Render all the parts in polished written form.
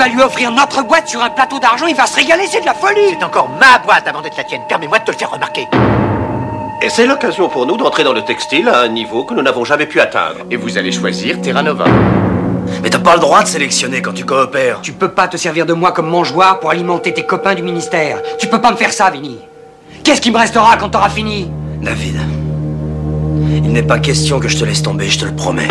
vas lui offrir notre boîte sur un plateau d'argent, il va se régaler, c'est de la folie. C'est encore ma boîte avant d'être la tienne. Permets-moi de te le faire remarquer. Et c'est l'occasion pour nous d'entrer dans le textile à un niveau que nous n'avons jamais pu atteindre. Et vous allez choisir Terra Nova. Mais t'as pas le droit de sélectionner quand tu coopères. Tu peux pas te servir de moi comme mangeoire pour alimenter tes copains du ministère. Tu peux pas me faire ça, Vinny. Qu'est-ce qui me restera quand t'auras fini? David, il n'est pas question que je te laisse tomber, je te le promets.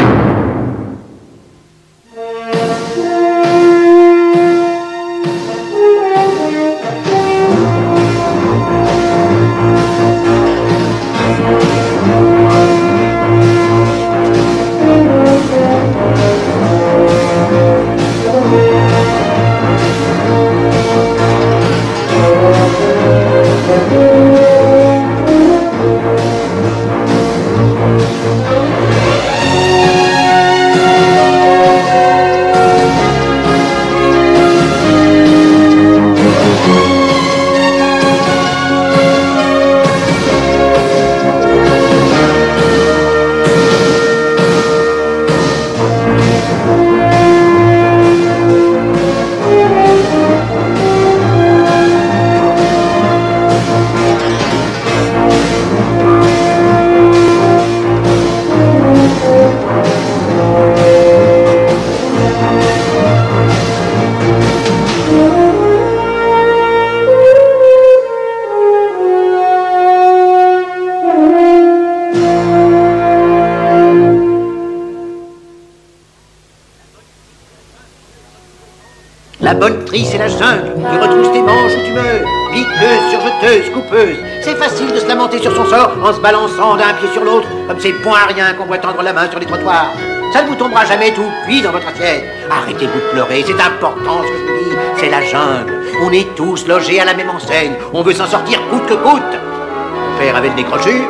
La bonne tri, c'est la jungle. Tu retrousses tes manches où tu meurs. Piqueuse, surjeteuse, coupeuse. C'est facile de se lamenter sur son sort en se balançant d'un pied sur l'autre, comme ces points à rien qu'on voit tendre la main sur les trottoirs. Ça ne vous tombera jamais tout cuit dans votre assiette. Arrêtez-vous de pleurer, c'est important ce que je vous dis. C'est la jungle. On est tous logés à la même enseigne. On veut s'en sortir coûte que coûte. Mon père avait le nez crochu,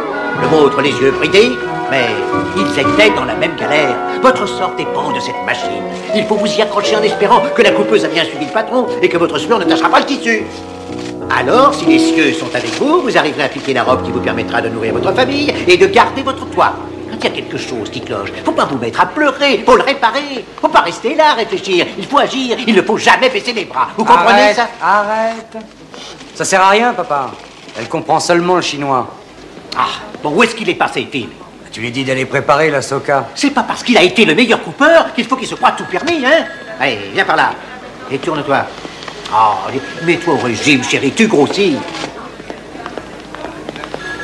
le vôtre les yeux bridés, mais ils étaient dans la même galère. Votre sort dépend de cette machine. Il faut vous y accrocher en espérant que la coupeuse a bien suivi le patron et que votre sueur ne tachera pas le tissu. Alors, si les cieux sont avec vous, vous arriverez à appliquer la robe qui vous permettra de nourrir votre famille et de garder votre toit. Quand il y a quelque chose qui cloche, faut pas vous mettre à pleurer, faut le réparer. Faut pas rester là à réfléchir, il faut agir, il ne faut jamais baisser les bras. Vous comprenez ça? Arrête. Ça sert à rien, papa. Elle comprend seulement le chinois. Ah, bon, où est-ce qu'il est passé, Phil? Tu lui dis d'aller préparer la soca. C'est pas parce qu'il a été le meilleur coupeur qu'il faut qu'il se croie tout permis, hein? Allez, viens par là. Et tourne-toi. Oh, mets-toi au régime, chérie, tu grossis.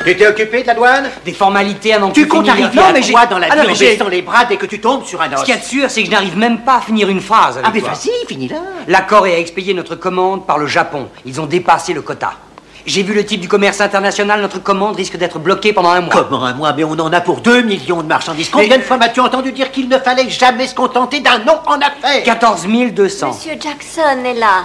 Tu t'es occupé de la douane? Des formalités à n'en Tu plus comptes finir. arriver à quoi dans la vie en baissant les bras dès que tu tombes sur un os? Ce qu'il y a de sûr, c'est que je n'arrive même pas à finir une phrase avec Ah, mais toi. vas-y, finis-la. L'accord est à expédier notre commande par le Japon. Ils ont dépassé le quota. J'ai vu le type du commerce international, notre commande risque d'être bloquée pendant un mois. Comment un mois? Mais on en a pour 2 millions de marchandises. Combien de fois m'as-tu entendu dire qu'il ne fallait jamais se contenter d'un nom en affaires? 14 200. Monsieur Jackson est là.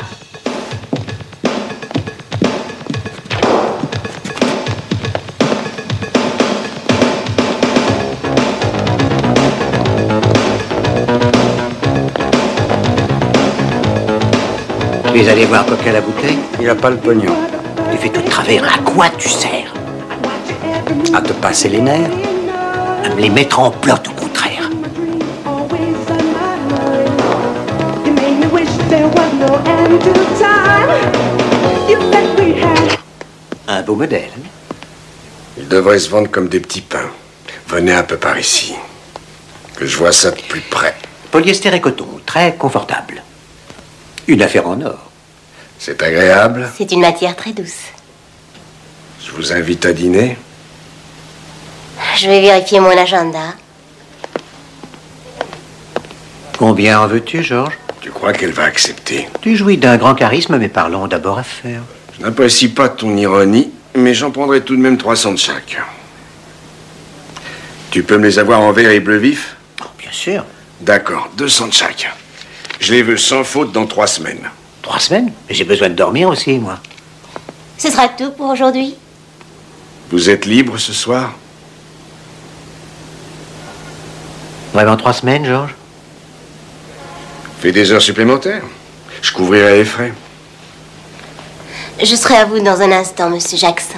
Tu es allé voir Coquin la bouteille? Il a pas le pognon. Tu fais tout de travers. À quoi tu sers? À te passer les nerfs. À me les mettre en plot au contraire. Un beau modèle. Ils devraient se vendre comme des petits pains. Venez un peu par ici. Que je vois ça de plus près. Polyester et coton, très confortable. Une affaire en or. C'est agréable. C'est une matière très douce. Je vous invite à dîner. Je vais vérifier mon agenda. Combien en veux-tu, Georges? Tu crois qu'elle va accepter? Tu jouis d'un grand charisme, mais parlons d'abord affaires. Je n'apprécie pas ton ironie, mais j'en prendrai tout de même 300 de chaque. Tu peux me les avoir en vert et bleu vif? Oh, bien sûr. D'accord, 200 de chaque. Je les veux sans faute dans 3 semaines. 3 semaines? Mais j'ai besoin de dormir aussi, moi. Ce sera tout pour aujourd'hui. Vous êtes libre ce soir? Vraiment 3 semaines, Georges? Fais des heures supplémentaires. Je couvrirai les frais. Je serai à vous dans un instant, monsieur Jackson.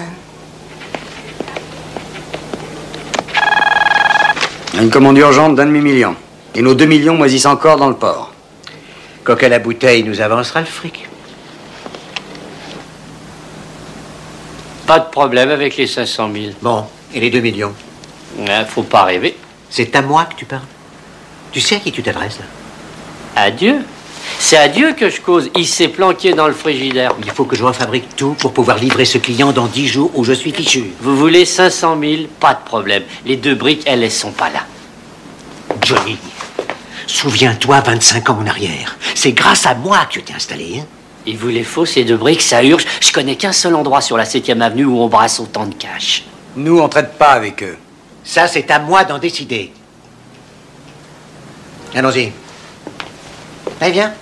Une commande urgente d'1,5 million. Et nos 2 millions moisissent encore dans le port. Coq à la bouteille nous avancera le fric. Pas de problème avec les 500 000. Bon, et les 2 millions? Faut pas rêver. C'est à moi que tu parles. Tu sais à qui tu t'adresses, là? À Dieu. C'est à Dieu que je cause. Il s'est planqué dans le frigidaire. Il faut que je refabrique tout pour pouvoir livrer ce client dans 10 jours où je suis fichu. Vous voulez 500 000? Pas de problème. Les 2 briques, elles sont pas là. Johnny, souviens-toi 25 ans en arrière. C'est grâce à moi que tu t'es installé, hein? Il vous les faut, ces 2 briques, ça urge. Je connais qu'un seul endroit sur la 7e avenue où on brasse autant de cash. Nous, on traite pas avec eux. Ça, c'est à moi d'en décider. Allons-y. Allez, viens.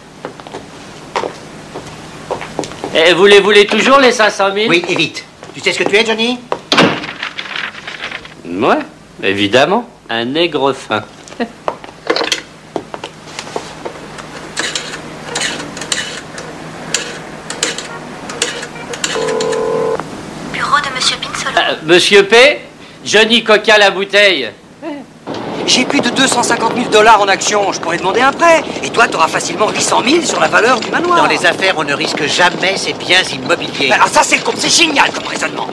Et vous les voulez toujours, les 500 000? Oui, et vite. Tu sais ce que tu es, Johnny? Ouais, évidemment. Un nègre fin. Bureau de Monsieur Pinsolo. Monsieur P, Johnny Coq à la bouteille. J'ai plus de 250 000 $ en actions. Je pourrais demander un prêt. Et toi, t'auras facilement 800 000 sur la valeur du manoir. Dans les affaires, on ne risque jamais ces biens immobiliers. Alors ça, c'est génial comme raisonnement.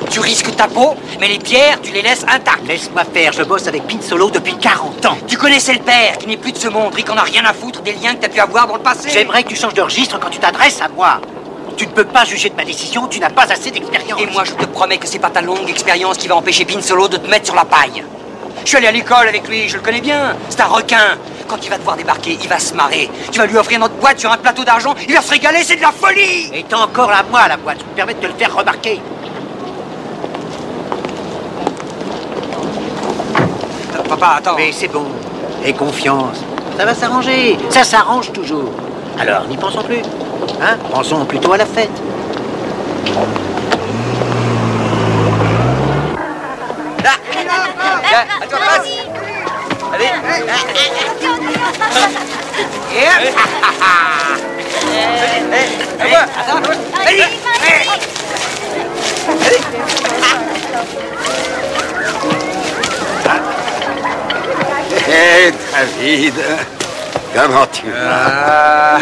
Tu risques ta peau, mais les pierres, tu les laisses intactes. Laisse-moi faire, je bosse avec Pinsolo depuis 40 ans. Tu connaissais le père, qui n'est plus de ce monde, et qu'on a rien à foutre des liens que t'as pu avoir dans le passé. J'aimerais que tu changes de registre quand tu t'adresses à moi. Tu ne peux pas juger de ma décision, tu n'as pas assez d'expérience. Et moi, je te promets que c'est pas ta longue expérience qui va empêcher Pinsolo de te mettre sur la paille. Je suis allé à l'école avec lui, je le connais bien. C'est un requin. Quand il va devoir débarquer, il va se marrer. Tu vas lui offrir notre boîte sur un plateau d'argent, il va se régaler, c'est de la folie. Et t'as encore à moi, la boîte. Je me permets de te le faire remarquer. Papa, attends. Mais c'est bon. Aie confiance. Ça va s'arranger. Ça s'arrange toujours. Alors, n'y pensons plus. Hein? Pensons plutôt à la fête. À toi, passe. Allez. Allez. Hé, David, comment tu vas?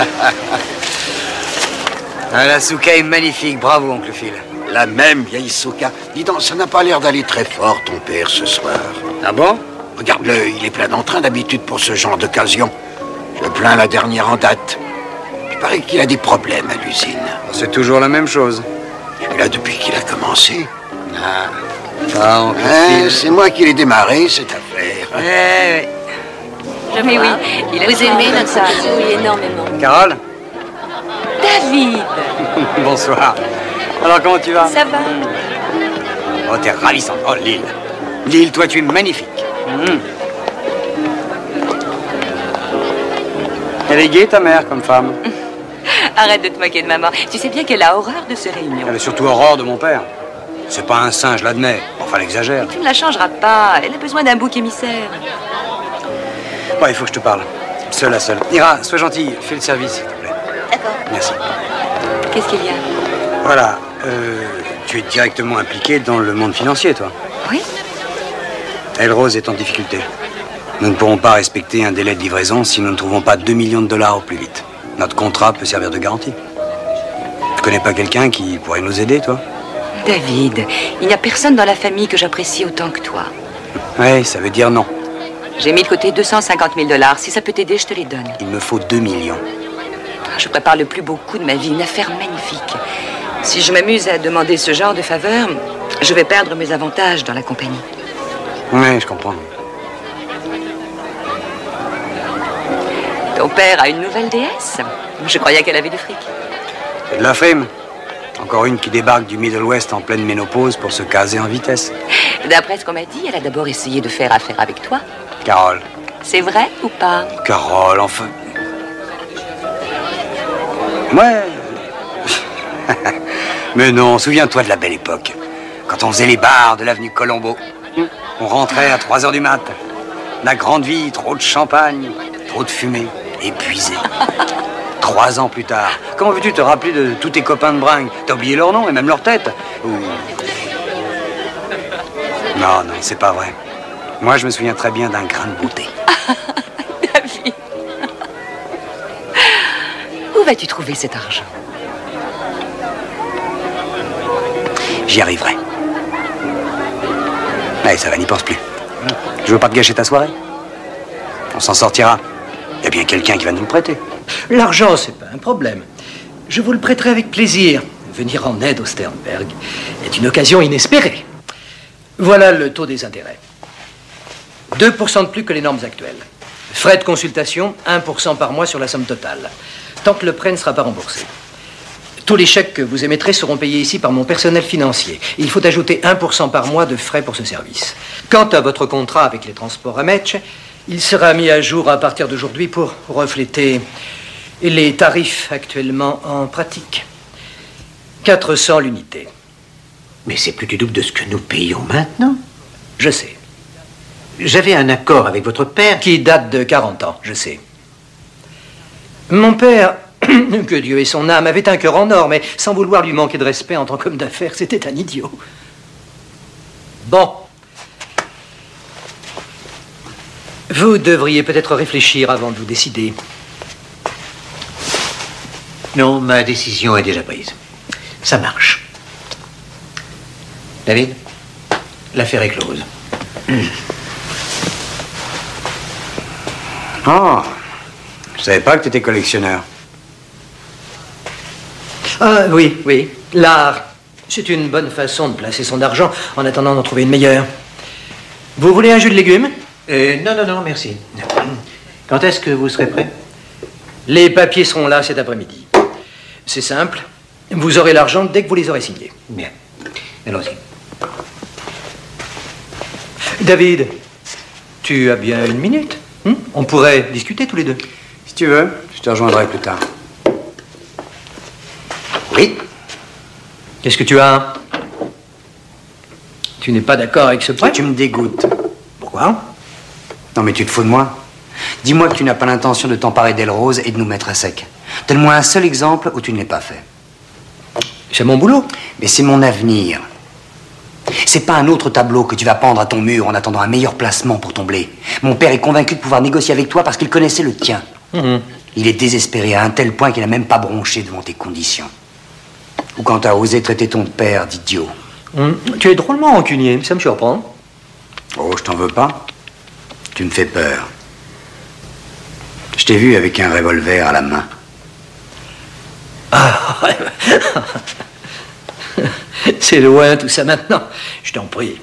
La souka est magnifique, bravo, oncle Phil. La même vieille Souka. Dis donc, ça n'a pas l'air d'aller très fort, ton père, ce soir. Ah bon? Regarde-le, il est plein d'entrain d'habitude pour ce genre d'occasion. Je plains la dernière en date. Il paraît qu'il a des problèmes à l'usine. C'est toujours la même chose. Je suis là depuis qu'il a commencé. Ah, oncle Phil. C'est moi qui l'ai démarré, cette affaire. Mais oui, vous aimez notre sœur? Oui, énormément. Carole? David! Bonsoir. Alors, comment tu vas? Ça va? Oh, t'es ravissante. Oh, Lille. Lille, toi, tu es magnifique. Elle est gaie, ta mère, comme femme. Arrête de te moquer de maman. Tu sais bien qu'elle a horreur de ces réunions. Elle a surtout horreur de mon père. C'est pas un saint, je l'admets. Enfin, elle exagère. Tu ne la changeras pas. Elle a besoin d'un bouc émissaire. Ouais, il faut que je te parle. Seul à seul. Ira, sois gentil, fais le service, s'il te plaît. D'accord. Merci. Qu'est-ce qu'il y a? Voilà, tu es directement impliqué dans le monde financier, toi. Oui? Elrose est en difficulté. Nous ne pourrons pas respecter un délai de livraison si nous ne trouvons pas 2 millions de $ au plus vite. Notre contrat peut servir de garantie. Tu connais pas quelqu'un qui pourrait nous aider, toi? David, il n'y a personne dans la famille que j'apprécie autant que toi. Oui, ça veut dire non. J'ai mis de côté 250 000 $. Si ça peut t'aider, je te les donne. Il me faut 2 millions. Je prépare le plus beau coup de ma vie, une affaire magnifique. Si je m'amuse à demander ce genre de faveur, je vais perdre mes avantages dans la compagnie. Oui, je comprends. Ton père a une nouvelle déesse? Je croyais qu'elle avait du fric. C'est de la frime. Encore une qui débarque du Middle West en pleine ménopause pour se caser en vitesse. D'après ce qu'on m'a dit, elle a d'abord essayé de faire affaire avec toi. Carole. C'est vrai ou pas? Carole, enfin... Ouais. Mais non, souviens-toi de la belle époque. Quand on faisait les bars de l'avenue Colombo. On rentrait à 3 h du mat. La grande vie, trop de champagne, trop de fumée, épuisé. 3 ans plus tard. Comment veux-tu te rappeler de tous tes copains de bringue? T'as oublié leur nom et même leur tête? Non, non, c'est pas vrai. Moi, je me souviens très bien d'un grain de beauté. David. vas-tu trouver cet argent? J'y arriverai. Allez, ça va, n'y pense plus. Je veux pas te gâcher ta soirée. On s'en sortira. Il y a bien quelqu'un qui va nous le prêter. L'argent, c'est pas un problème. Je vous le prêterai avec plaisir. Venir en aide au Sternberg est une occasion inespérée. Voilà le taux des intérêts. 2% de plus que les normes actuelles. Frais de consultation, 1% par mois sur la somme totale. Tant que le prêt ne sera pas remboursé. Tous les chèques que vous émettrez seront payés ici par mon personnel financier. Il faut ajouter 1% par mois de frais pour ce service. Quant à votre contrat avec les transports à Metz, il sera mis à jour à partir d'aujourd'hui pour refléter les tarifs actuellement en pratique. 400 l'unité. Mais c'est plus du double de ce que nous payons maintenant. Je sais. J'avais un accord avec votre père Qui date de 40 ans, je sais. Mon père, que Dieu ait son âme, avait un cœur en or, mais sans vouloir lui manquer de respect en tant qu'homme d'affaires, c'était un idiot. Bon. Vous devriez peut-être réfléchir avant de vous décider. Non, ma décision est déjà prise. Ça marche. David, l'affaire est close. Oh, je savais pas que tu étais collectionneur. Ah, oui, oui. L'art, c'est une bonne façon de placer son argent en attendant d'en trouver une meilleure. Vous voulez un jus de légumes? Non, merci. Quand est-ce que vous serez prêt? Les papiers seront là cet après-midi. C'est simple. Vous aurez l'argent dès que vous les aurez signés. Bien. Allons-y. David, tu as bien une minute? On pourrait discuter tous les deux. Si tu veux, je te rejoindrai plus tard. Oui. Qu'est-ce que tu as? Tu n'es pas d'accord avec ce prêt? Tu me dégoûtes. Pourquoi? Non, mais tu te fous de moi. Dis-moi que tu n'as pas l'intention de t'emparer d'Elle Rose et de nous mettre à sec. Donne-moi un seul exemple où tu ne l'as pas fait. C'est mon boulot. Mais c'est mon avenir. C'est pas un autre tableau que tu vas pendre à ton mur en attendant un meilleur placement pour ton blé. Mon père est convaincu de pouvoir négocier avec toi parce qu'il connaissait le tien. Il est désespéré à un tel point qu'il n'a même pas bronché devant tes conditions. Ou quand tu as osé traiter ton père d'idiot. Tu es drôlement rancunier, ça me surprend. Oh, je t'en veux pas. Tu me fais peur. Je t'ai vu avec un revolver à la main. Ah, c'est loin tout ça maintenant. Je t'en prie.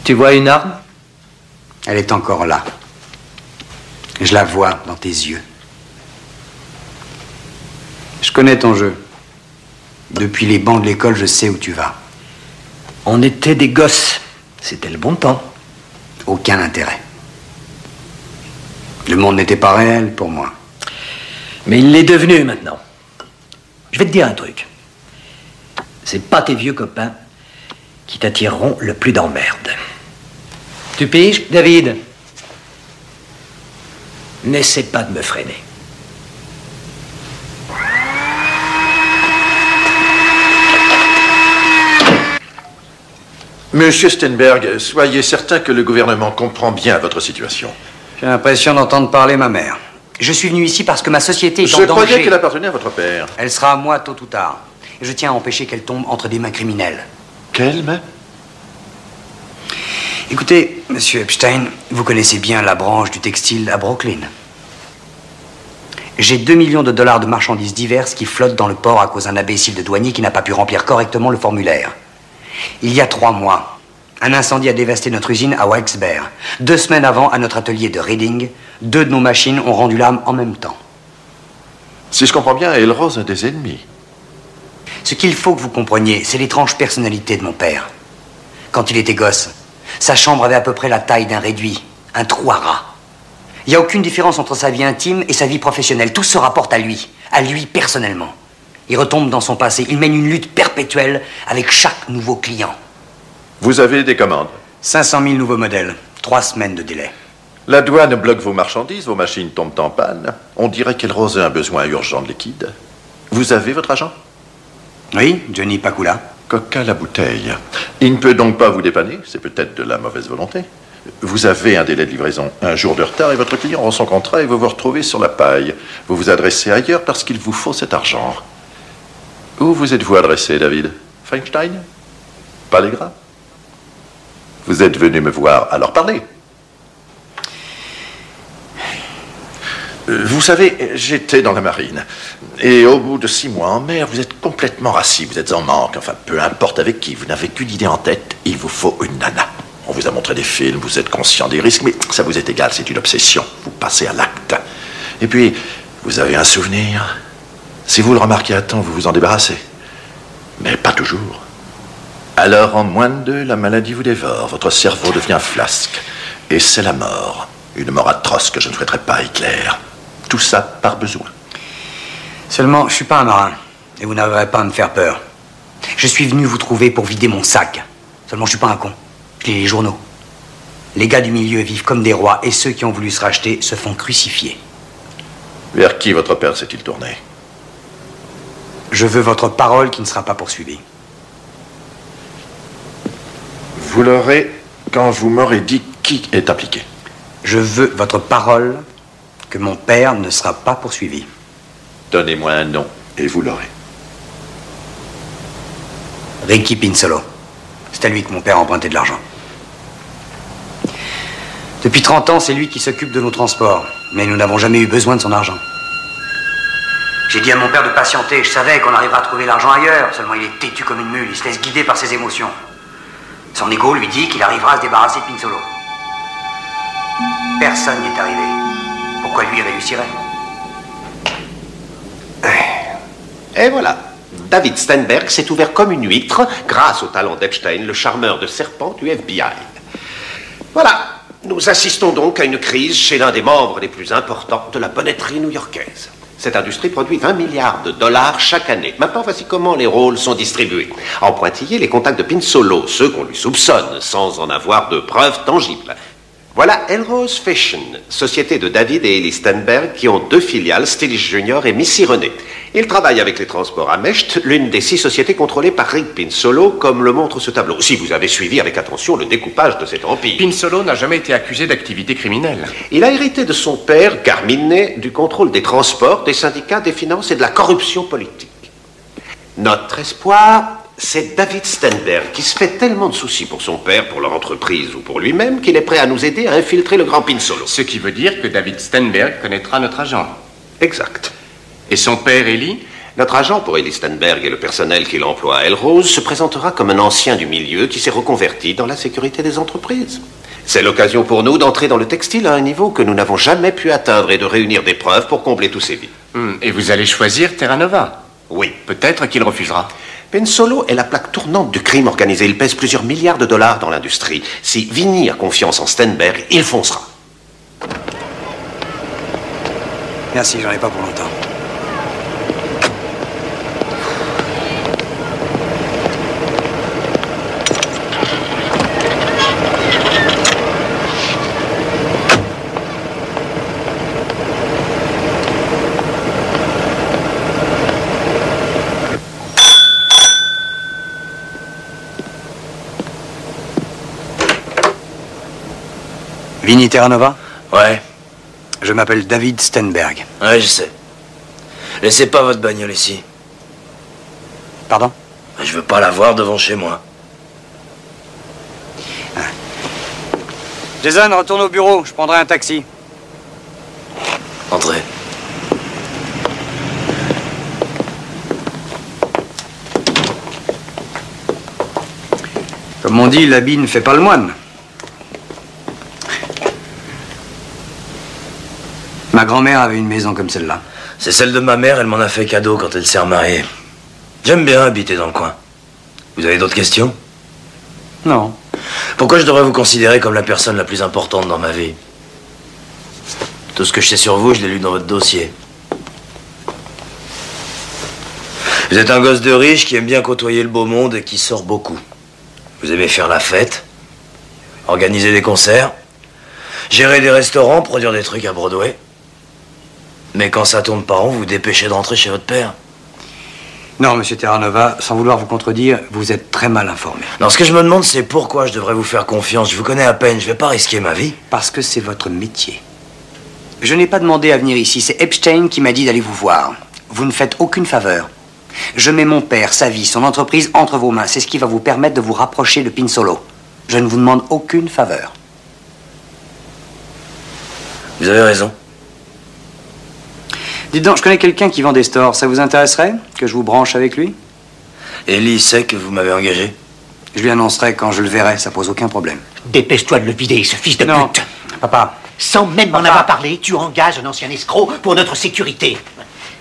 Tu vois une arme? Elle est encore là. Je la vois dans tes yeux. Je connais ton jeu. Depuis les bancs de l'école, je sais où tu vas. On était des gosses. C'était le bon temps. Aucun intérêt. Le monde n'était pas réel pour moi. Mais il l'est devenu maintenant. Je vais te dire un truc. C'est pas tes vieux copains qui t'attireront le plus d'emmerdes. Tu piges, David? N'essaie pas de me freiner. Monsieur Sternberg, soyez certain que le gouvernement comprend bien votre situation. J'ai l'impression d'entendre parler ma mère. Je suis venu ici parce que ma société est en danger. Je croyais qu'elle appartenait à votre père. Elle sera à moi tôt ou tard. Et je tiens à empêcher qu'elle tombe entre des mains criminelles. Quelle main? Écoutez, monsieur Epstein, vous connaissez bien la branche du textile à Brooklyn. J'ai 2 millions de dollars de marchandises diverses qui flottent dans le port à cause d'un imbécile de douanier qui n'a pas pu remplir correctement le formulaire. Il y a 3 mois, un incendie a dévasté notre usine à Wexbury. 2 semaines avant, à notre atelier de Reading, 2 de nos machines ont rendu l'âme en même temps. Si je comprends bien, Elle Rose a des ennemis. Ce qu'il faut que vous compreniez, c'est l'étrange personnalité de mon père. Quand il était gosse, sa chambre avait à peu près la taille d'un réduit, un trou à rats. Il n'y a aucune différence entre sa vie intime et sa vie professionnelle. Tout se rapporte à lui personnellement. Il retombe dans son passé, il mène une lutte perpétuelle avec chaque nouveau client. Vous avez des commandes? 500 000 nouveaux modèles, 3 semaines de délai. La douane bloque vos marchandises, vos machines tombent en panne. On dirait qu'Elle Rose a un besoin urgent de liquide. Vous avez votre agent? Oui, Johnny Pakula. Coca la bouteille. Il ne peut donc pas vous dépanner? C'est peut-être de la mauvaise volonté. Vous avez un délai de livraison, un jour de retard, et votre client rend son contrat et vous vous retrouvez sur la paille. Vous vous adressez ailleurs parce qu'il vous faut cet argent. Où vous êtes-vous adressé, David? Feinstein? Pallegra? Vous êtes venu me voir, alors parlez. Vous savez, j'étais dans la marine. Et au bout de 6 mois en mer, vous êtes complètement rassis, vous êtes en manque. Enfin, peu importe avec qui, vous n'avez qu'une idée en tête, il vous faut une nana. On vous a montré des films, vous êtes conscient des risques, mais ça vous est égal, c'est une obsession. Vous passez à l'acte. Et puis, vous avez un souvenir. Si vous le remarquez à temps, vous vous en débarrassez. Mais pas toujours. Alors, en moins de 2, la maladie vous dévore. Votre cerveau devient flasque. Et c'est la mort. Une mort atroce que je ne souhaiterais pas à Hitler. Tout ça par besoin. Seulement, je suis pas un marin. Et vous n'avez pas à me faire peur. Je suis venu vous trouver pour vider mon sac. Seulement, je suis pas un con. Je lis les journaux. Les gars du milieu vivent comme des rois et ceux qui ont voulu se racheter se font crucifier. Vers qui votre père s'est-il tourné? Je veux votre parole qui ne sera pas poursuivie. Vous l'aurez quand vous m'aurez dit qui est impliqué. Je veux votre parole que mon père ne sera pas poursuivi. Donnez-moi un nom et vous l'aurez. Ricky Pinsolo. C'est à lui que mon père a emprunté de l'argent. Depuis 30 ans, c'est lui qui s'occupe de nos transports. Mais nous n'avons jamais eu besoin de son argent. J'ai dit à mon père de patienter. Je savais qu'on arriverait à trouver l'argent ailleurs. Seulement, il est têtu comme une mule. Il se laisse guider par ses émotions. Son ego lui dit qu'il arrivera à se débarrasser de Pinsolo. Personne n'y est arrivé. Pourquoi lui réussirait? Et voilà. David Steinberg s'est ouvert comme une huître grâce au talent d'Epstein, le charmeur de serpent du FBI. Voilà. Nous assistons donc à une crise chez l'un des membres les plus importants de la bonnetterie new-yorkaise. Cette industrie produit 20 milliards de dollars chaque année. Maintenant, voici comment les rôles sont distribués. En pointillé, les contacts de Pinsolo, ceux qu'on lui soupçonne sans en avoir de preuves tangibles. Voilà Elrose Fashion, société de David et Ellie Steinberg qui ont 2 filiales, Stylish Junior et Missy René. Ils travaillent avec les transports à Mesht, l'une des 6 sociétés contrôlées par Rick Pinsolo, comme le montre ce tableau. Si vous avez suivi avec attention le découpage de cet empire. Pinsolo n'a jamais été accusé d'activité criminelle. Il a hérité de son père, Carmine, du contrôle des transports, des syndicats, des finances et de la corruption politique. Notre espoir, c'est David Steinberg, qui se fait tellement de soucis pour son père, pour leur entreprise ou pour lui-même, qu'il est prêt à nous aider à infiltrer le grand Pinsolo. Ce qui veut dire que David Steinberg connaîtra notre agent. Exact. Et son père, Ellie? Notre agent pour Ellie Steinberg et le personnel qu'il emploie à Elrose se présentera comme un ancien du milieu qui s'est reconverti dans la sécurité des entreprises. C'est l'occasion pour nous d'entrer dans le textile à un niveau que nous n'avons jamais pu atteindre et de réunir des preuves pour combler tous ces vides. Et vous allez choisir Terra Nova? Oui. Peut-être qu'il refusera. Pinsolo est la plaque tournante du crime organisé. Il pèse plusieurs milliards de dollars dans l'industrie. Si Vinny a confiance en Steinberg, il foncera. Merci, j'en ai pas pour longtemps. Vinny Terra Nova? Ouais. Je m'appelle David Steinberg. Ouais, je sais. Laissez pas votre bagnole ici. Pardon? Je veux pas la voir devant chez moi. Jason, retourne au bureau. Je prendrai un taxi. Entrez. Comme on dit, l'habit ne fait pas le moine. Ma grand-mère avait une maison comme celle-là. C'est celle de ma mère, elle m'en a fait cadeau quand elle s'est remariée. J'aime bien habiter dans le coin. Vous avez d'autres questions? Non. Pourquoi je devrais vous considérer comme la personne la plus importante dans ma vie? Tout ce que je sais sur vous, je l'ai lu dans votre dossier. Vous êtes un gosse de riche qui aime bien côtoyer le beau monde et qui sort beaucoup. Vous aimez faire la fête, organiser des concerts, gérer des restaurants, produire des trucs à Broadway. Mais quand ça tourne pas rond, vous vous dépêchez de rentrer chez votre père. Non, monsieur Terranova, sans vouloir vous contredire, vous êtes très mal informé. Non, ce que je me demande, c'est pourquoi je devrais vous faire confiance. Je vous connais à peine, je vais pas risquer ma vie. Parce que c'est votre métier. Je n'ai pas demandé à venir ici, c'est Epstein qui m'a dit d'aller vous voir. Vous ne faites aucune faveur. Je mets mon père, sa vie, son entreprise entre vos mains. C'est ce qui va vous permettre de vous rapprocher de Pinsolo. Je ne vous demande aucune faveur. Vous avez raison. Dites donc, je connais quelqu'un qui vend des stores. Ça vous intéresserait que je vous branche avec lui? Ellie sait que vous m'avez engagé. Je lui annoncerai quand je le verrai, ça pose aucun problème. Dépêche-toi de le vider, ce fils de pute. Papa. Sans même m'en avoir parlé, tu engages un ancien escroc pour notre sécurité.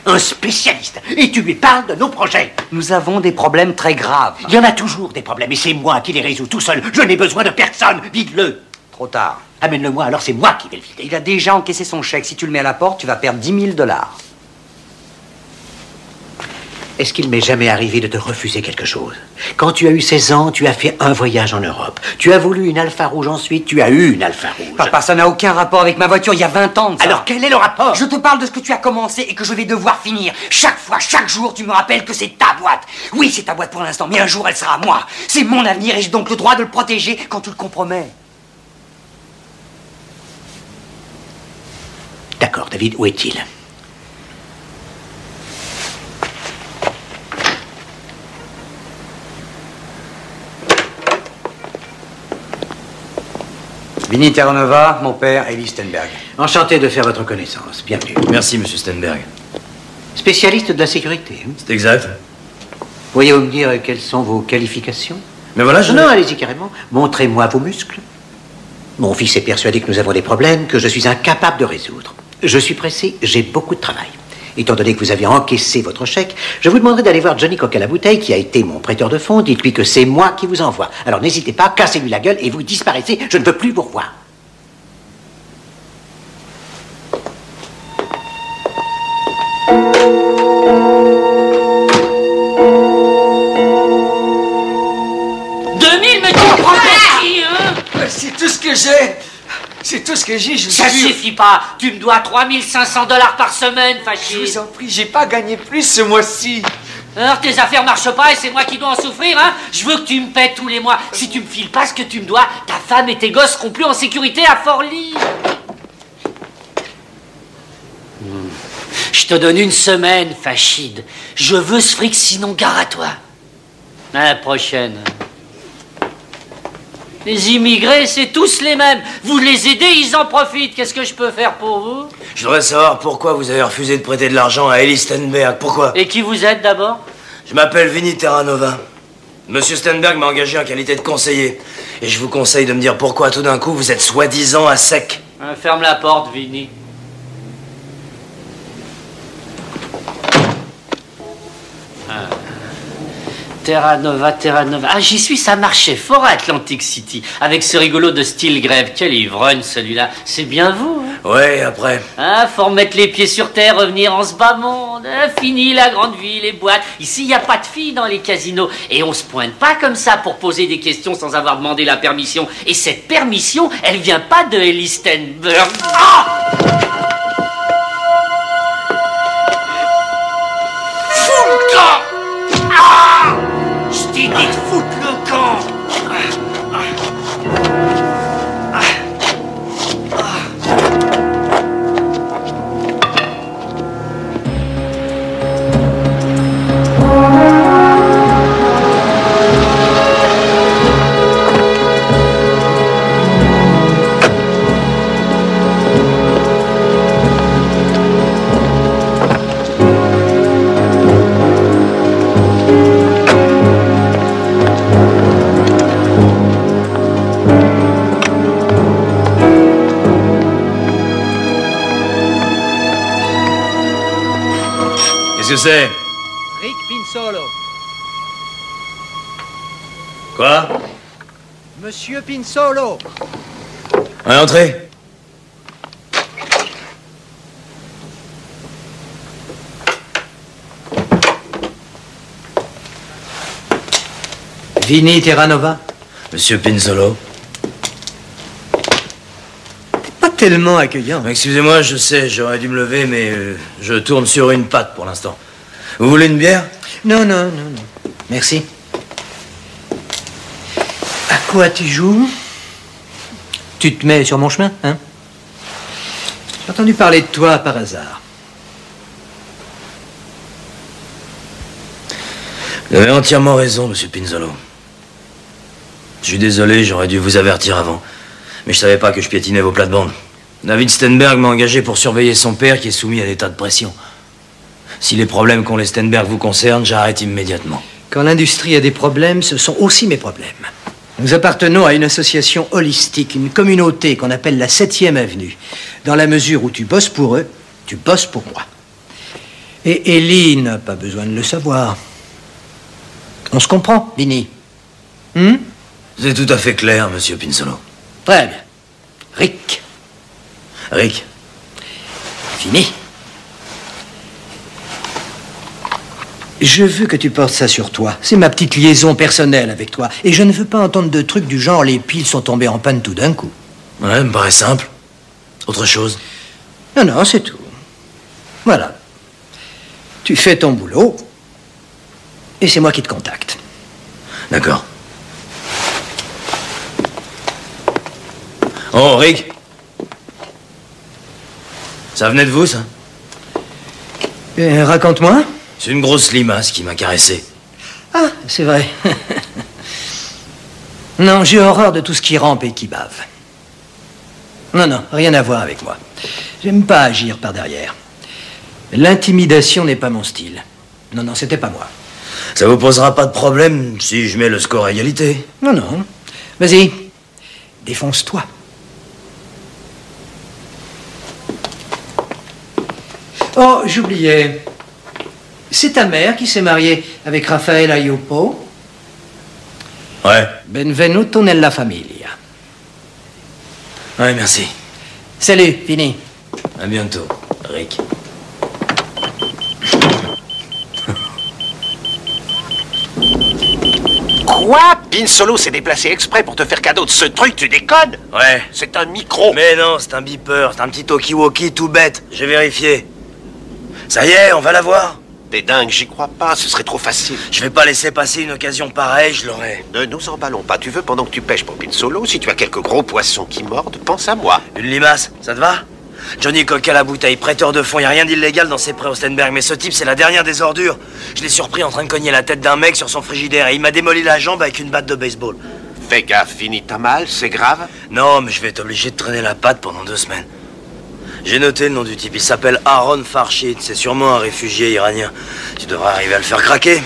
Un spécialiste. Et tu lui parles de nos projets. Nous avons des problèmes très graves. Il y en a toujours des problèmes, et c'est moi qui les résous tout seul. Je n'ai besoin de personne. Vide-le. Trop tard. Amène-le-moi, alors c'est moi qui vais le vider. Il a déjà encaissé son chèque. Si tu le mets à la porte, tu vas perdre 10 000 $. Est-ce qu'il m'est jamais arrivé de te refuser quelque chose? Quand tu as eu 16 ans, tu as fait un voyage en Europe. Tu as voulu une Alfa Rouge ensuite, tu as eu une Alfa Rouge. Papa, ça n'a aucun rapport avec ma voiture, il y a 20 ans de ça. Alors quel est le rapport? Je te parle de ce que tu as commencé et que je vais devoir finir. Chaque fois, chaque jour, tu me rappelles que c'est ta boîte. Oui, c'est ta boîte pour l'instant, mais un jour, elle sera à moi. C'est mon avenir et j'ai donc le droit de le protéger quand tu le compromets. D'accord, David, où est-il? Vinny Terranova, mon père, Ellie Stenberg. Enchanté de faire votre connaissance. Bienvenue. Merci, monsieur Stenberg. Spécialiste de la sécurité. C'est exact. Pourriez-vous me dire quelles sont vos qualifications? Mais voilà, je... Non, allez-y carrément. Montrez-moi vos muscles. Mon fils est persuadé que nous avons des problèmes que je suis incapable de résoudre. Je suis pressé, j'ai beaucoup de travail. Étant donné que vous avez encaissé votre chèque, je vous demanderai d'aller voir Johnny Coq à la bouteille, qui a été mon prêteur de fonds. Dites-lui que c'est moi qui vous envoie. Alors n'hésitez pas, cassez-lui la gueule et vous disparaissez. Je ne veux plus vous revoir. C'est tout ce que j'ai. C'est tout ce que j'ai, je Ça suffit pas. Tu me dois 3500 $ par semaine, Fachid. Je vous en prie, j'ai pas gagné plus ce mois-ci. Alors tes affaires marchent pas et c'est moi qui dois en souffrir, hein? Je veux que tu me paies tous les mois. Si tu me files pas ce que tu me dois, ta femme et tes gosses seront plus en sécurité à Fort-Lee. Je te donne une semaine, Fachid. Je veux ce fric, sinon gare à toi. À la prochaine. Les immigrés, c'est tous les mêmes. Vous les aidez, ils en profitent. Qu'est-ce que je peux faire pour vous? Je voudrais savoir pourquoi vous avez refusé de prêter de l'argent à Ellie Stenberg. Pourquoi? Et qui vous êtes d'abord? Je m'appelle Vinny Terranova. Monsieur Stenberg m'a engagé en qualité de conseiller. Et je vous conseille de me dire pourquoi tout d'un coup vous êtes soi-disant à sec. Ferme la porte, Vinny. Terranova. Ah, j'y suis, ça marchait fort à Atlantic City. Avec ce rigolo de Stilgrave. Quel ivrogne, celui-là. C'est bien vous, hein? Ouais, après. Ah, faut remettre les pieds sur terre, revenir en ce bas monde. Ah, fini la grande vie, les boîtes. Ici, il n'y a pas de filles dans les casinos. Et on se pointe pas comme ça pour poser des questions sans avoir demandé la permission. Et cette permission, elle vient pas de Ellie Stenberg. Ah! Fous le camp! Ah! Je t'ai dit de foutre le camp! Qu'est-ce que c'est? Rick Pinsolo. Quoi? Monsieur Pinsolo. Allez, entrez. Vinny Terranova. Monsieur Pinsolo. Pas tellement accueillant. Excusez-moi, je sais, j'aurais dû me lever, mais je tourne sur une patte pour l'instant. Vous voulez une bière? Non, non, non, non. Merci. À quoi tu joues? Tu te mets sur mon chemin, hein? J'ai entendu parler de toi par hasard. Vous avez entièrement raison, monsieur Pinzolo. Je suis désolé, j'aurais dû vous avertir avant. Mais je savais pas que je piétinais vos plates-bandes. David Stenberg m'a engagé pour surveiller son père qui est soumis à des tas de pression. Si les problèmes qu'ont les Stenberg vous concernent, j'arrête immédiatement. Quand l'industrie a des problèmes, ce sont aussi mes problèmes. Nous appartenons à une association holistique, une communauté qu'on appelle la 7e Avenue. Dans la mesure où tu bosses pour eux, tu bosses pour moi. Et Ellie n'a pas besoin de le savoir. On se comprend, Vinny? C'est tout à fait clair, monsieur Pinzolo. Très bien. Rick. Rick. Fini. Je veux que tu portes ça sur toi. C'est ma petite liaison personnelle avec toi. Et je ne veux pas entendre de trucs du genre les piles sont tombées en panne tout d'un coup. Ouais, me paraît simple. Autre chose? Non, non, c'est tout. Voilà. Tu fais ton boulot. Et c'est moi qui te contacte. D'accord. Oh, Rick. Ça venait de vous, ça? Raconte-moi. C'est une grosse limace qui m'a caressé. Ah, c'est vrai. Non, j'ai horreur de tout ce qui rampe et qui bave. Non, non, rien à voir avec moi. J'aime pas agir par derrière. L'intimidation n'est pas mon style. Non, non, c'était pas moi. Ça vous posera pas de problème si je mets le score à égalité? Non, non. Vas-y, défonce-toi. Oh, j'oubliais. C'est ta mère qui s'est mariée avec Raphaël Ayopo? Ouais. Benvenuto nella famiglia. Ouais, merci. Salut, fini. À bientôt, Rick. Quoi? Pinsolo s'est déplacé exprès pour te faire cadeau de ce truc, tu déconnes? Ouais. C'est un micro. Mais non, c'est un beeper, c'est un petit talkie-walkie tout bête. J'ai vérifié. Ça y est, on va l'avoir. T'es dingue, j'y crois pas, ce serait trop facile. Je vais pas laisser passer une occasion pareille, je l'aurai. Ne nous emballons pas, tu veux pendant que tu pêches pour Pinsolo, si tu as quelques gros poissons qui mordent, pense à moi. Une limace, ça te va? Johnny Coq à la bouteille, prêteur de fonds, y a rien d'illégal dans ses prêts au Stenberg, mais ce type, c'est la dernière des ordures. Je l'ai surpris en train de cogner la tête d'un mec sur son frigidaire et il m'a démoli la jambe avec une batte de baseball. Fais gaffe, Vinny, t'as mal, c'est grave? Non, mais je vais être obligé de traîner la patte pendant 2 semaines. J'ai noté le nom du type, il s'appelle Aaron Farshid, c'est sûrement un réfugié iranien. Tu devrais arriver à le faire craquer.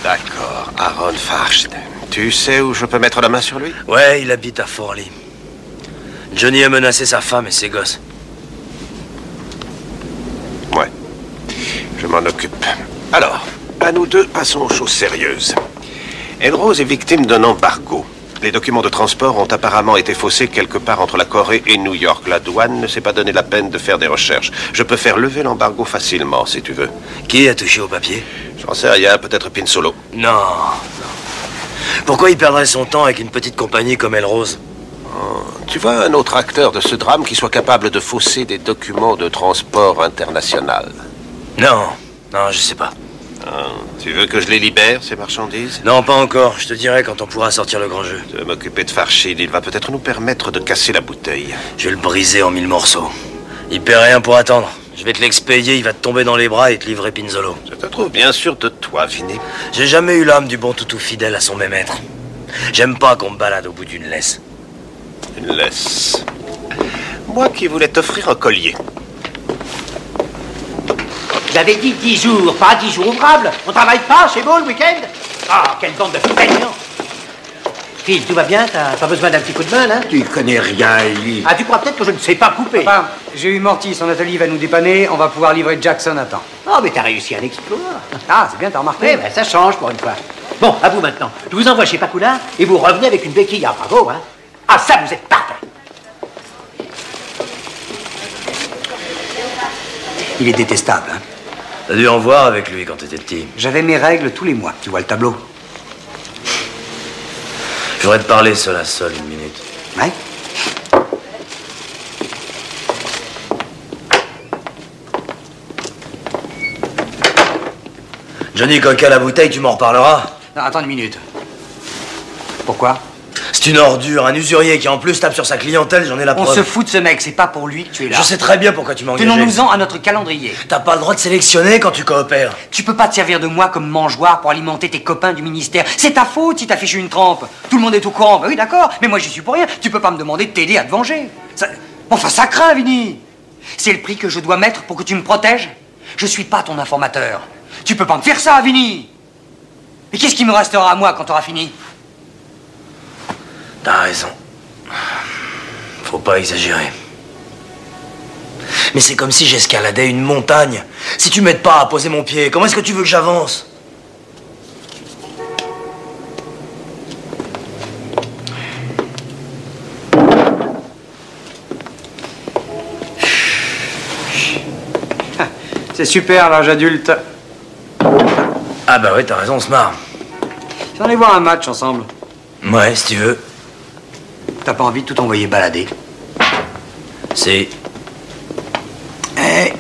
D'accord, Aaron Farshid. Tu sais où je peux mettre la main sur lui? Ouais, il habite à Fort Lee. Johnny a menacé sa femme et ses gosses. Ouais, je m'en occupe. Alors, à nous deux, passons aux choses sérieuses. Elrose est victime d'un embargo. Les documents de transport ont apparemment été faussés quelque part entre la Corée et New York. La douane ne s'est pas donné la peine de faire des recherches. Je peux faire lever l'embargo facilement, si tu veux. Qui a touché au papier? J'en sais rien, peut-être Pinsolo. Non, non. Pourquoi il perdrait son temps avec une petite compagnie comme Elrose? Tu vois un autre acteur de ce drame qui soit capable de fausser des documents de transport international? Non, non, je sais pas. Tu veux que je les libère, ces marchandises? Non, pas encore. Je te dirai quand on pourra sortir le grand jeu. Je vais m'occuper de Farshid. Il va peut-être nous permettre de casser la bouteille. Je vais le briser en 1000 morceaux. Il paie rien pour attendre. Je vais te l'expédier, il va te tomber dans les bras et te livrer Pinzolo. Je te trouve bien sûr de toi, Vinny. J'ai jamais eu l'âme du bon toutou fidèle à son maître. J'aime pas qu'on me balade au bout d'une laisse. Une laisse. Moi qui voulais t'offrir un collier. J'avais dit 10 jours, pas 10 jours ouvrables. On travaille pas, c'est beau le week-end. Ah, quelle bande de feignants. Phil, tout va bien? T'as pas besoin d'un petit coup de main, là? Tu connais rien, Ellie. Ah, tu crois peut-être que je ne sais pas couper? Papa, j'ai eu Morty, son atelier va nous dépanner, on va pouvoir livrer Jackson à temps. Oh, mais t'as réussi un exploit. Ah, c'est bien, t'as remarqué? Oui, ben, ça change pour une fois. Bon, à vous maintenant. Je vous envoie chez Pakula et vous revenez avec une béquille. Ah, bravo, hein? Ah, ça, vous êtes parfait. Il est détestable, hein? T'as dû en voir avec lui quand t'étais petit. J'avais mes règles tous les mois, tu vois le tableau. Je voudrais te parler seul à seul 1 minute. Ouais? Johnny Coca à la bouteille, tu m'en reparleras. Non, attends une minute. Pourquoi? C'est une ordure, un usurier qui en plus tape sur sa clientèle, j'en ai la preuve. On se fout de ce mec, c'est pas pour lui que tu es là. Je sais très bien pourquoi tu m'as engagé. Tenons-nous-en à notre calendrier. T'as pas le droit de sélectionner quand tu coopères. Tu peux pas te servir de moi comme mangeoire pour alimenter tes copains du ministère. C'est ta faute si t'affiches une trempe. Tout le monde est au courant. Bah oui, d'accord, mais moi j'y suis pour rien. Tu peux pas me demander de t'aider à te venger. Enfin, ça craint, Vinny. C'est le prix que je dois mettre pour que tu me protèges. Je suis pas ton informateur. Tu peux pas me faire ça, Vinny. Et qu'est-ce qui me restera à moi quand t'auras fini? T'as raison. Faut pas exagérer. Mais c'est comme si j'escaladais une montagne. Si tu m'aides pas à poser mon pied, comment est-ce que tu veux que j'avance? C'est super, l'âge adulte. Ah bah ouais, t'as raison, on se marre. Si on allait voir un match ensemble. Ouais, si tu veux. T'as pas envie de tout envoyer balader? Si. Ouais.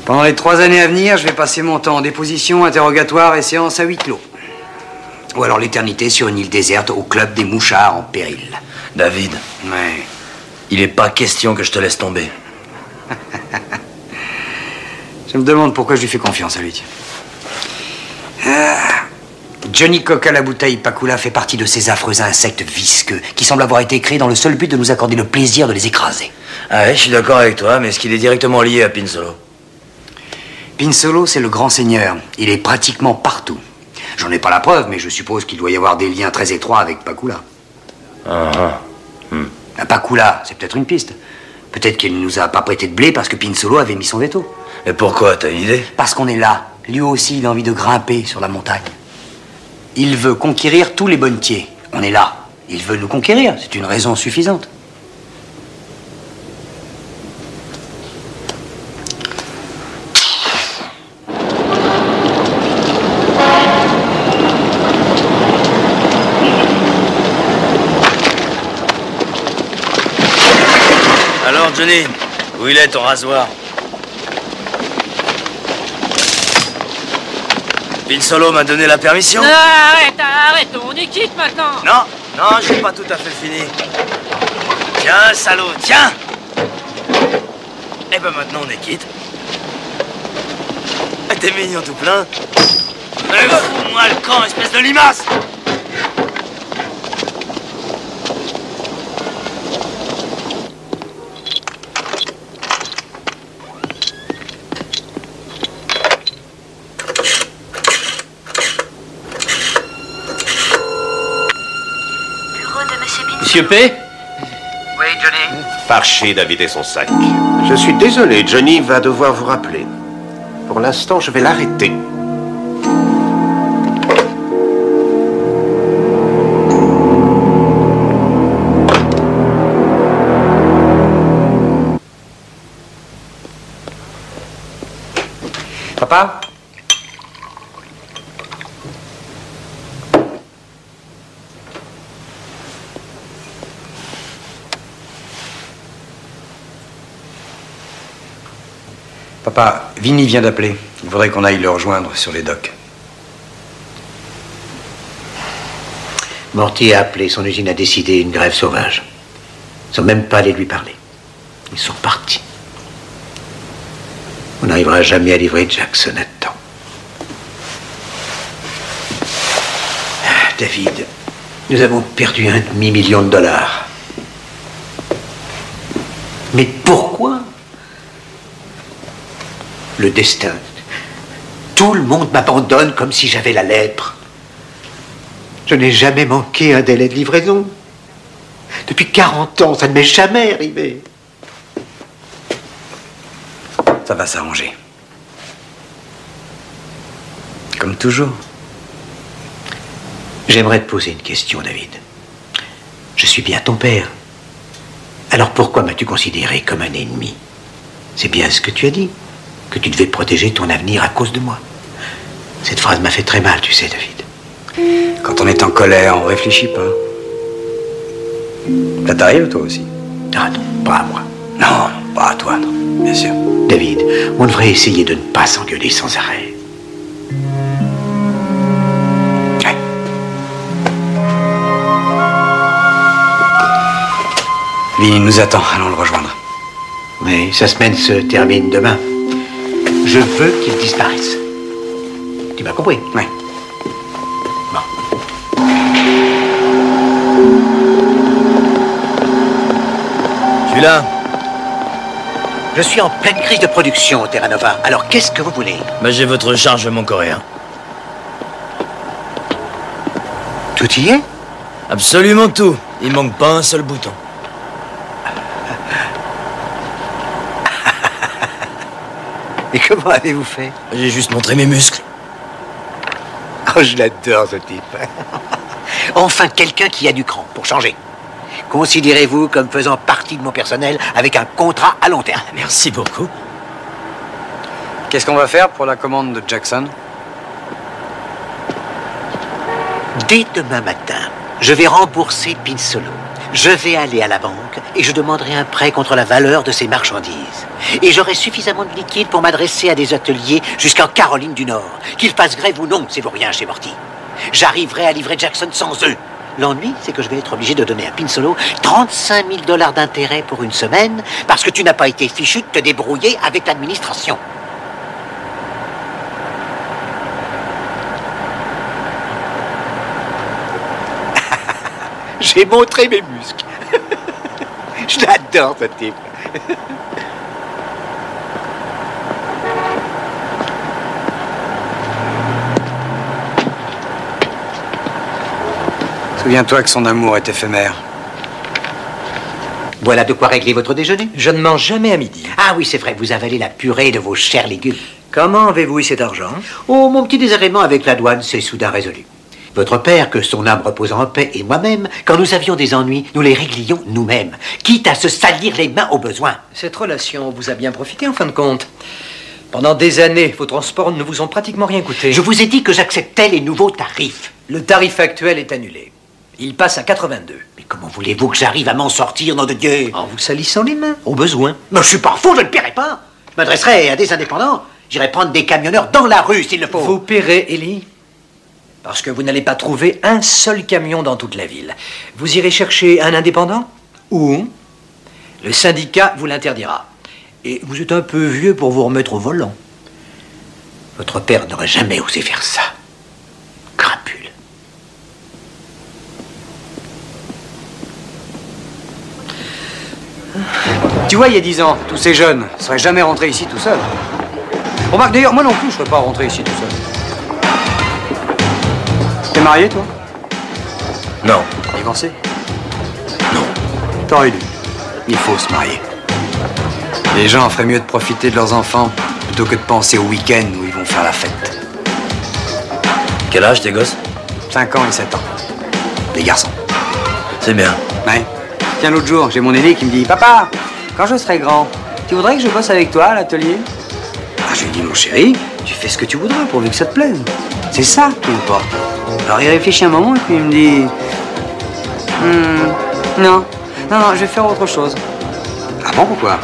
Pendant les 3 années à venir, je vais passer mon temps en déposition, interrogatoire et séance à huis clos. Ou alors l'éternité sur une île déserte au club des mouchards en péril. David. Ouais. Il est pas question que je te laisse tomber. Je me demande pourquoi je lui fais confiance à lui. Johnny Coca à la bouteille Pakula fait partie de ces affreux insectes visqueux qui semblent avoir été créés dans le seul but de nous accorder le plaisir de les écraser. Ah ouais, je suis d'accord avec toi, mais est-ce qu'il est directement lié à Pinsolo? Pinsolo, c'est le grand seigneur. Il est pratiquement partout. J'en ai pas la preuve, mais je suppose qu'il doit y avoir des liens très étroits avec Pakula. Pakula, c'est peut-être une piste. Peut-être qu'il ne nous a pas prêté de blé parce que Pinsolo avait mis son veto. Et pourquoi? T'as une idée? Parce qu'on est là. Lui aussi, il a envie de grimper sur la montagne. Il veut conquérir tous les bonnetiers. On est là. Il veut nous conquérir. C'est une raison suffisante. Alors, Johnny, où il est ton rasoir? Pinsolo m'a donné la permission. Arrête, on est quitte maintenant. Non, j'ai pas tout à fait fini. Tiens, salaud, tiens. Eh ben maintenant on est quitte. T'es mignon tout plein. Mais fous-moi le camp, espèce de limace. Monsieur P? Oui, Johnny. Fâché, David et son sac. Je suis désolé, Johnny va devoir vous rappeler. Pour l'instant, je vais l'arrêter. Papa? Papa, Vinny vient d'appeler. Il faudrait qu'on aille le rejoindre sur les docks. Morty a appelé, son usine a décidé une grève sauvage. Ils sont même pas allés lui parler. Ils sont partis. On n'arrivera jamais à livrer Jackson à temps. David, nous avons perdu $1,5 million. Mais pourquoi? Le destin. Tout le monde m'abandonne comme si j'avais la lèpre. Je n'ai jamais manqué un délai de livraison. Depuis 40 ans, ça ne m'est jamais arrivé. Ça va s'arranger. Comme toujours. J'aimerais te poser une question, David. Je suis bien ton père. Alors pourquoi m'as-tu considéré comme un ennemi? C'est bien ce que tu as dit, que tu devais protéger ton avenir à cause de moi. Cette phrase m'a fait très mal, tu sais, David. Quand on est en colère, on réfléchit pas. Ça t'arrive, toi aussi? Ah non, pas à moi. Non, pas à toi, non. Bien sûr. David, on devrait essayer de ne pas s'engueuler sans arrêt. Ouais. Vinny nous attend, allons le rejoindre. Mais sa semaine se termine demain. Je veux qu'il disparaisse. Tu m'as compris? Oui. Bon. Je suis là. Je suis en pleine crise de production, Terra Nova. Alors, qu'est-ce que vous voulez? Bah, j'ai votre chargement coréen. Tout y est? Absolument tout. Il manque pas un seul bouton. Et comment avez-vous fait? J'ai juste montré mes muscles. Oh, je l'adore, ce type. Enfin, quelqu'un qui a du cran, pour changer. Considérez-vous comme faisant partie de mon personnel avec un contrat à long terme. Merci beaucoup. Qu'est-ce qu'on va faire pour la commande de Jackson? Dès demain matin, je vais rembourser Pinsolo. Je vais aller à la banque et je demanderai un prêt contre la valeur de ces marchandises. Et j'aurai suffisamment de liquide pour m'adresser à des ateliers jusqu'en Caroline du Nord. Qu'ils fassent grève ou non, c'est pour rien chez Morty. J'arriverai à livrer Jackson sans eux. L'ennui, c'est que je vais être obligé de donner à Pinsolo 35 000 $ d'intérêt pour une semaine parce que tu n'as pas été fichu de te débrouiller avec l'administration. J'ai montré mes muscles. Je l'adore, ce type. Souviens-toi que son amour est éphémère. Voilà de quoi régler votre déjeuner. Je ne mange jamais à midi. Ah oui, c'est vrai, vous avalez la purée de vos chers légumes. Comment avez-vous eu cet argent? Oh, mon petit désagrément avec la douane s'est soudain résolu. Votre père, que son âme repose en paix, et moi-même, quand nous avions des ennuis, nous les réglions nous-mêmes, quitte à se salir les mains au besoin. Cette relation vous a bien profité, en fin de compte. Pendant des années, vos transports ne vous ont pratiquement rien coûté. Je vous ai dit que j'acceptais les nouveaux tarifs. Le tarif actuel est annulé. Il passe à 82. Mais comment voulez-vous que j'arrive à m'en sortir, nom de Dieu? En vous salissant les mains, au besoin. Mais je suis pas fou, je ne paierai pas. Je m'adresserai à des indépendants. J'irai prendre des camionneurs dans la rue, s'il le faut. Vous paierez, Ellie. Parce que vous n'allez pas trouver un seul camion dans toute la ville. Vous irez chercher un indépendant ou le syndicat vous l'interdira. Et vous êtes un peu vieux pour vous remettre au volant. Votre père n'aurait jamais osé faire ça. Crapule. Tu vois, il y a 10 ans, tous ces jeunes ne seraient jamais rentrés ici tout seuls. Remarque, d'ailleurs, moi non plus, je ne serais pas rentré ici tout seul. T'es marié, toi? Non. Divorcé? Non. T'aurais dû. Il faut se marier. Les gens feraient mieux de profiter de leurs enfants plutôt que de penser au week-end où ils vont faire la fête. Quel âge tes gosses? 5 ans et 7 ans. Des garçons. C'est bien. Ouais. Tiens, l'autre jour, j'ai mon aîné qui me dit « Papa, quand je serai grand, tu voudrais que je bosse avec toi à l'atelier ?» Ah, je lui dis « Mon chéri, tu fais ce que tu voudras pourvu que ça te plaise. C'est ça qui importe. » Alors il réfléchit un moment et puis il me dit non, je vais faire autre chose. Ah bon, pourquoi?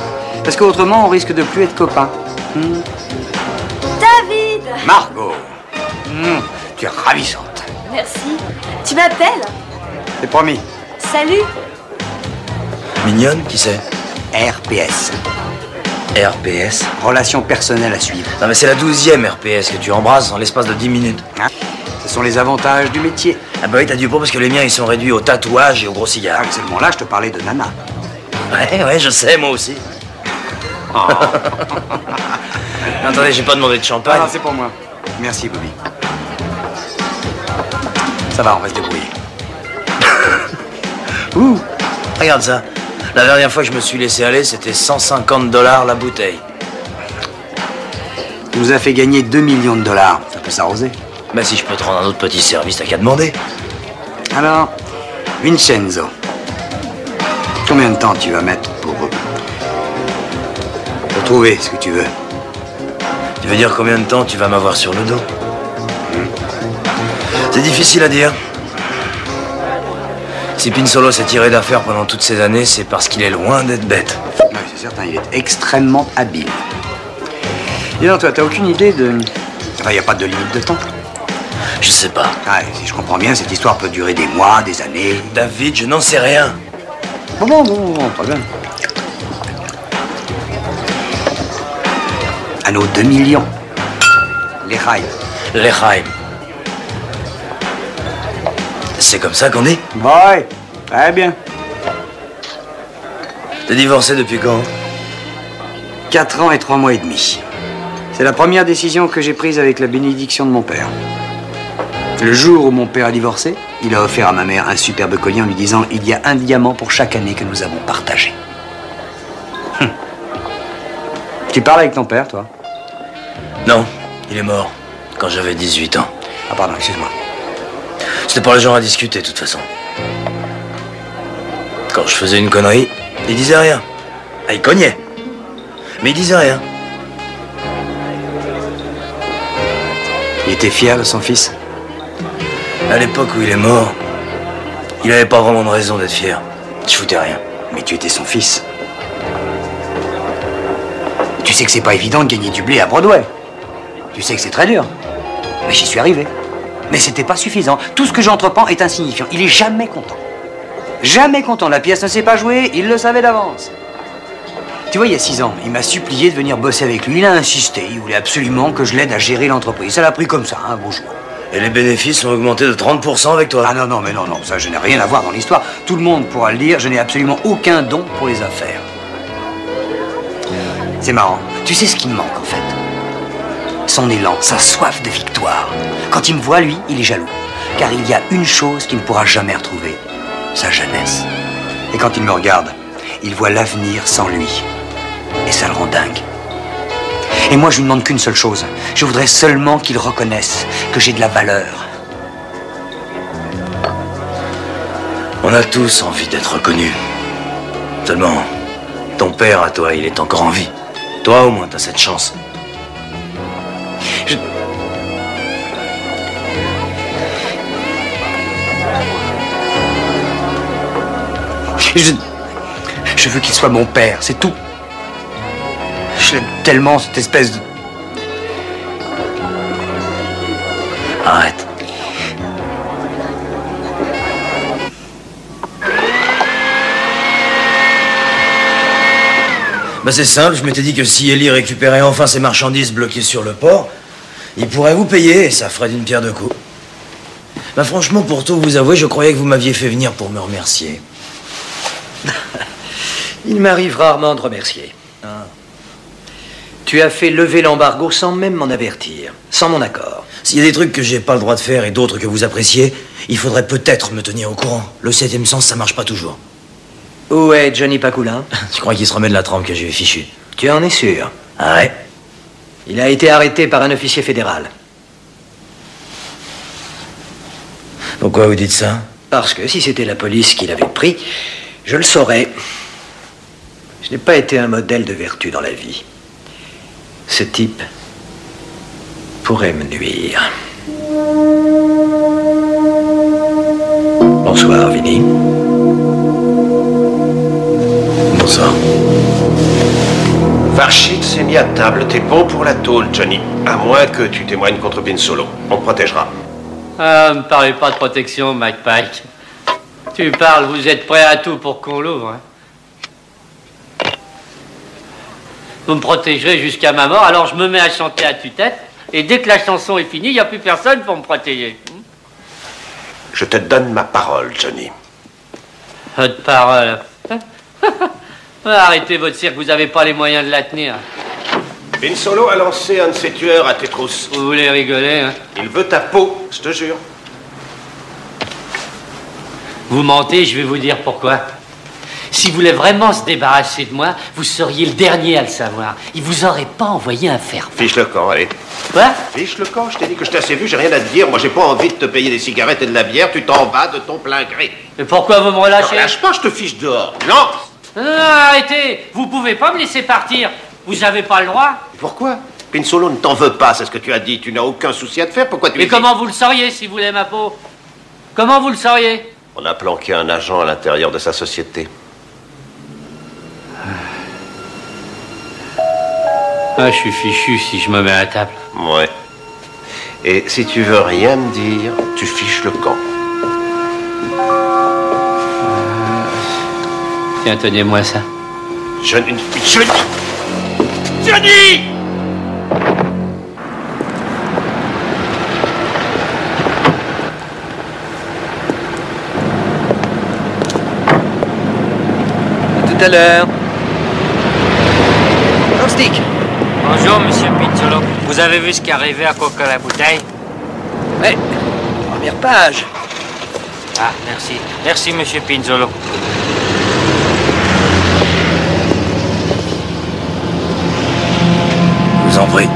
Parce qu'autrement on risque de plus être copains. David! Margot, tu es ravissante. Merci. Tu m'appelles? C'est promis. Salut. Mignonne, qui c'est? RPS. RPS? Relation personnelle à suivre. Non mais c'est la 12e RPS que tu embrasses en l'espace de 10 minutes. Hein? Ce sont les avantages du métier. Ah bah oui, t'as du pot parce que les miens, ils sont réduits au tatouage et au gros cigare. Ah, seulement là, je te parlais de Nana. Ouais, je sais, moi aussi. Oh. Attendez, j'ai pas demandé de champagne. Ah, c'est pour moi. Merci, Bobby. Ça va, on va se débrouiller. Ouh, regarde ça. La dernière fois que je me suis laissé aller, c'était 150 $ la bouteille. Tu nous as fait gagner 2 millions $. Ça peut s'arroser. Bah si je peux te rendre un autre petit service, t'as qu'à demander. Alors, Vincenzo, combien de temps tu vas mettre pour trouver ce que tu veux? Tu veux dire combien de temps tu vas m'avoir sur le dos? C'est difficile à dire. Si Pinsolo s'est tiré d'affaire pendant toutes ces années, c'est parce qu'il est loin d'être bête. Oui, c'est certain, il est extrêmement habile. Dis donc, toi, t'as aucune idée de... Enfin, il n'y a pas de limite de temps. Je sais pas. Ah, si je comprends bien, cette histoire peut durer des mois, des années. David, je n'en sais rien. Bon, pas bien. À nos 2 millions. Les rails. Les rails. C'est comme ça qu'on dit? Ouais, très bien. T'es divorcé depuis quand? 4 ans et 3 mois et demi. C'est la première décision que j'ai prise avec la bénédiction de mon père. Le jour où mon père a divorcé, il a offert à ma mère un superbe collier en lui disant « Il y a un diamant pour chaque année que nous avons partagé. » Tu parles avec ton père, toi? Non, il est mort quand j'avais 18 ans. Ah pardon, excuse-moi. C'était pas le genre à discuter, de toute façon. Quand je faisais une connerie, il disait rien. Ah, il cognait. Mais il disait rien. Il était fier de son fils? À l'époque où il est mort, il avait pas vraiment de raison d'être fier. Je foutais rien. Mais tu étais son fils. Tu sais que c'est pas évident de gagner du blé à Broadway. Tu sais que c'est très dur. Mais j'y suis arrivé. Mais c'était pas suffisant. Tout ce que j'entreprends est insignifiant. Il est jamais content. Jamais content. La pièce ne s'est pas jouée, il le savait d'avance. Tu vois, il y a 6 ans, il m'a supplié de venir bosser avec lui. Il a insisté. Il voulait absolument que je l'aide à gérer l'entreprise. Ça l'a pris comme ça, un beau jour. Et les bénéfices ont augmenté de 30% avec toi? Ah non, mais non, ça je n'ai rien à voir dans l'histoire. Tout le monde pourra le dire, je n'ai absolument aucun don pour les affaires. C'est marrant. Tu sais ce qui me manque en fait? Son élan, sa soif de victoire. Quand il me voit, lui, il est jaloux. Car il y a une chose qu'il ne pourra jamais retrouver. Sa jeunesse. Et quand il me regarde, il voit l'avenir sans lui. Et ça le rend dingue. Et moi, je lui demande qu'une seule chose. Je voudrais seulement qu'il reconnaisse que j'ai de la valeur. On a tous envie d'être reconnus. Seulement, ton père, à toi, il est encore en vie. Toi, au moins, t'as cette chance. Je veux qu'il soit mon père, c'est tout. Je l'aime tellement, cette espèce de... Arrête. Bah c'est simple, je m'étais dit que si Ellie récupérait enfin ses marchandises bloquées sur le port, il pourrait vous payer et ça ferait d'une pierre deux coups. Bah franchement, pour tout vous avouer, je croyais que vous m'aviez fait venir pour me remercier. Il m'arrive rarement de remercier. Tu as fait lever l'embargo sans même m'en avertir, sans mon accord. S'il y a des trucs que j'ai pas le droit de faire et d'autres que vous appréciez, il faudrait peut-être me tenir au courant. Le 7e sens, ça marche pas toujours. Où est Johnny Pacoulin? Tu crois qu'il se remet de la trempe que j'ai fichue? Tu en es sûr? Ah ouais? Il a été arrêté par un officier fédéral. Pourquoi vous dites ça? Parce que si c'était la police qui l'avait pris, je le saurais. Je n'ai pas été un modèle de vertu dans la vie. Ce type pourrait me nuire. Bonsoir, Vinny. Bonsoir. Varchit s'est mis à table. T'es bon pour la tôle, Johnny. À moins que tu témoignes contre Pinsolo. On te protégera. Ah, me parlez pas de protection, Mike Pike. Tu parles, vous êtes prêt à tout pour qu'on l'ouvre, hein? Vous me protégerez jusqu'à ma mort, alors je me mets à chanter à tue-tête, et dès que la chanson est finie, il n'y a plus personne pour me protéger. Je te donne ma parole, Johnny. Votre parole. Arrêtez votre cirque, vous n'avez pas les moyens de la tenir. Pinsolo a lancé un de ses tueurs à tes trousses. Vous voulez rigoler, hein? Il veut ta peau, je te jure. Vous mentez, je vais vous dire pourquoi. S'il voulait vraiment se débarrasser de moi, vous seriez le dernier à le savoir. Il vous aurait pas envoyé un fer. Fiche le camp, allez. Quoi? Fiche le camp, je t'ai dit que je t'ai assez vu, j'ai rien à te dire. Moi, j'ai pas envie de te payer des cigarettes et de la bière, tu t'en vas de ton plein gré. Mais pourquoi vous me relâchez? Ne lâche pas, je te fiche dehors. Non! Non, arrêtez! Vous pouvez pas me laisser partir. Vous avez pas le droit. Pourquoi? Pinsolo ne t'en veut pas, c'est ce que tu as dit. Tu n'as aucun souci à te faire, pourquoi tu... Mais comment vous le sauriez si vous voulez ma peau? Comment vous le sauriez? On a planqué un agent à l'intérieur de sa société. Ah, je suis fichu si je me mets à table. Ouais. Et si tu veux rien me dire, tu fiches le camp. Tiens, tenez-moi ça. Johnny! Tout à l'heure. Chopstick. Bonjour, monsieur Pizzolo. Vous avez vu ce qui est arrivé à Coca la bouteille? Ouais. Première page. Ah, merci. Merci, monsieur Pinzolo. Je vous en prie.